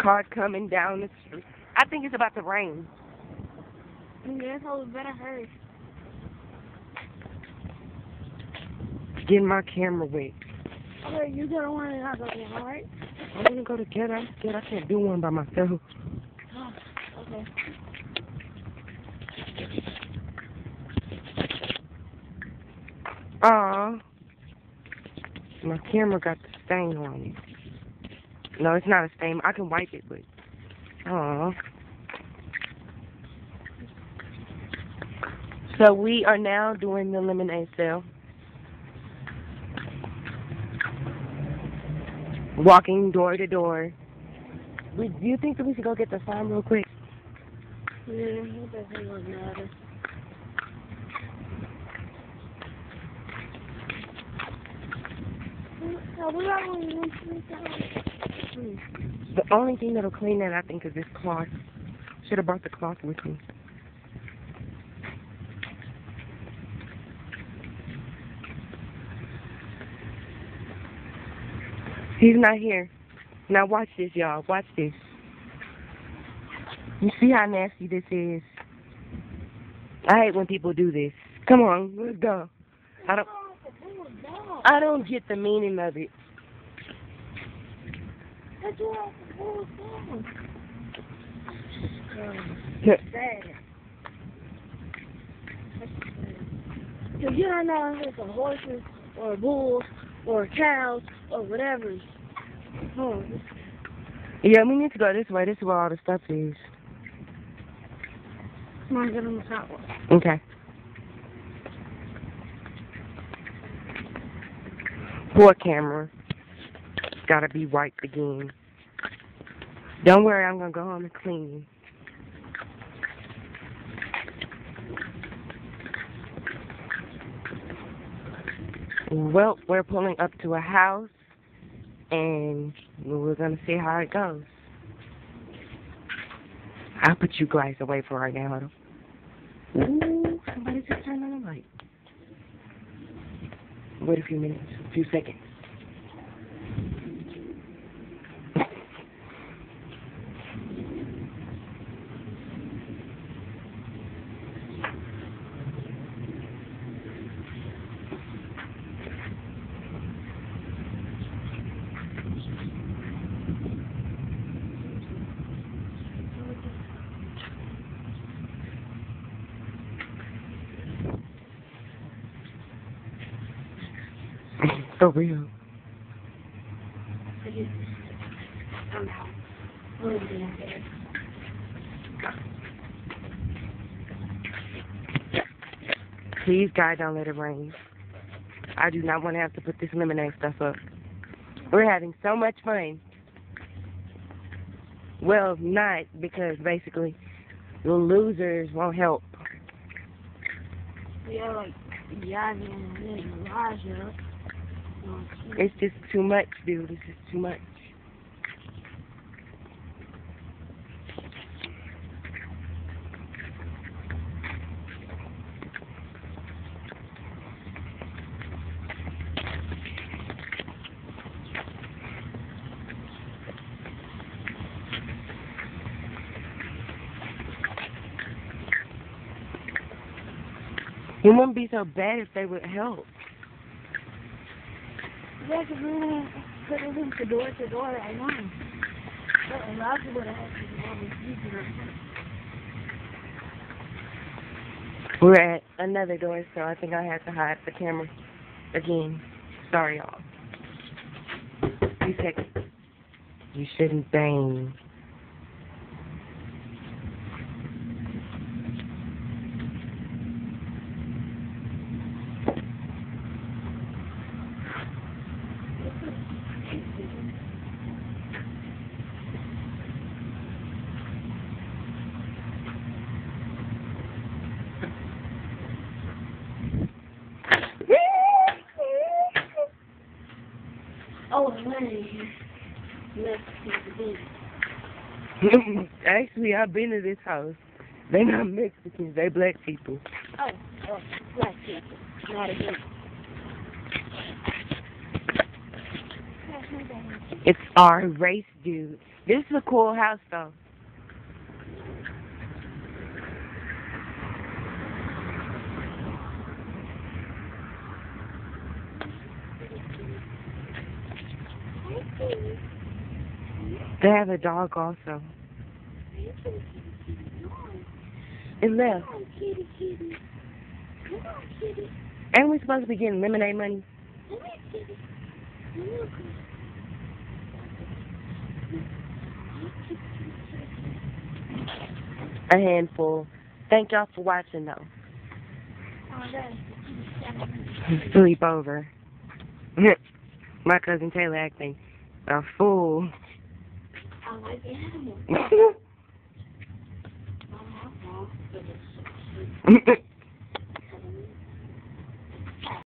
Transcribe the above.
car coming down the street. I think it's about to rain. Yeah, so we better hurry. Getting my camera wet. Okay, you go to one and I'll go to one, alright? I'm gonna go together. I'm scared I can't do one by myself. Oh, okay. Aw. My camera got the stain on it. No, it's not a stain. I can wipe it, but... Aw. So we are now doing the lemonade sale. Walking door to door. Do you think that we should go get the sign real quick? Yeah, it doesn't really matter. The only thing that'll clean that, I think, is this cloth. Should have brought the cloth with me. He's not here. Now watch this, y'all. Watch this. You see how nasty this is? I hate when people do this. Come on, let's go. I don't get the meaning of it. So you don't know if it's a horses or bulls or cows or whatever. Oh. Yeah, we need to go this way. This is where all the stuff is. Come on, get on the sidewalk. Okay. Poor camera. Gotta be wiped again. Don't worry, I'm gonna go home and clean. Well, we're pulling up to a house, and we're gonna see how it goes. I'll put you guys away for right now, Huddle. Ooh, somebody just turned on the light. Wait a few minutes, a few seconds. For real. Please, God, don't let it rain. I do not want to have to put this lemonade stuff up. We're having so much fun. Well, not, because basically the losers won't help. Yeah, like, and Elijah. It's just too much, dude. It's just too much. It wouldn't be so bad if they would help. Yeah, because we wouldn't put it into door to door right now. But Elijah would have had to always easier. We're at another door, so I think I have to hide the camera again. Sorry, y'all. 2 seconds. You shouldn't bang. Oh, man. Actually, I've been to this house. They're not Mexicans, they black people. Oh, black people. Not again. It's our race, dude. This is a cool house, though. They have a dog also. It left. Ain't we supposed to be getting lemonade money? A handful. Thank y'all for watching, though. Sleep over. My cousin Taylor acting a fool. I like animals.